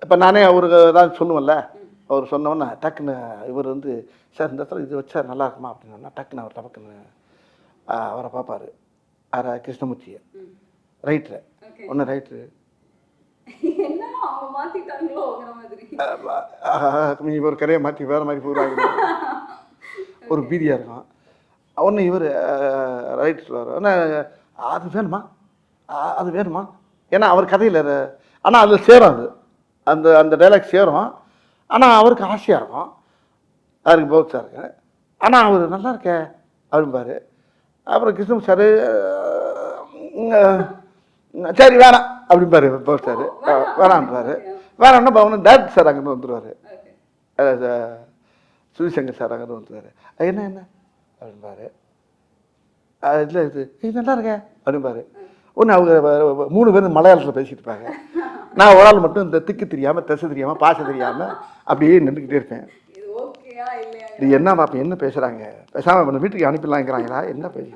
இப்போ நானே அவருக்கு ஏதாவது சொல்லுவேன்ல, அவர் சொன்னோன்னே டக்குன்னு இவர் வந்து சார் இந்த இடத்துல இது வச்சா நல்லா இருக்குமா அப்படின்னா டக்குன்னு அவர் டக்குன்னு அவரை பார்ப்பார். யாரை? கிருஷ்ணமூர்த்தியை. ரைட்ரு ஒன்று ரைட்ரு நீ ஒரு கரையை மாற்றி வேறு மாதிரி போகிறாங்க ஒரு பீதியாக இருக்கும். ஒன்று இவர் ரைட் சொல்லுவார். ஆனால் அது வேணுமா அது வேணுமா ஏன்னா அவர் கதையில் ஆனால் அதில் சேரும் அது அந்த அந்த டைலாக் சேரும். ஆனால் அவருக்கு ஆசையாக இருக்கும், அவருக்கு பௌத்ஸாக இருக்கு. ஆனால் அவர் நல்லா இருக்கே அப்படிம்பாரு. அப்புறம் கிருஷ்ணன் சார் சரி வேணாம் அப்படிம்பாரு. பௌத்ஸார் வேணான்றாரு. வேணாம்னா பவன் டேரக்டர் சார் அங்கேருந்து வந்துடுவார். சுதிசங்கர் சார் அங்கேருந்து வந்துடுவார். என்ன என்ன அப்படின்பாரு. இல்லை இது நல்லா இருக்கே அப்படின்பாரு. ஒன்று அவங்க 3 பேரும் மலையாளத்தில் பேசிட்டு இருப்பாங்க. நான் ஒரு ஆள் மட்டும் இந்த திக்கு தெரியாமல் திசை தெரியாமல் பாச தெரியாமல் அப்படியே நின்றுக்கிட்டே இருப்பேன். இது என்ன பார்ப்பேன் என்ன பேசுகிறாங்க, பேசாமல் வீட்டுக்கு அனுப்பிடலாங்கிறாங்களா என்ன பேசி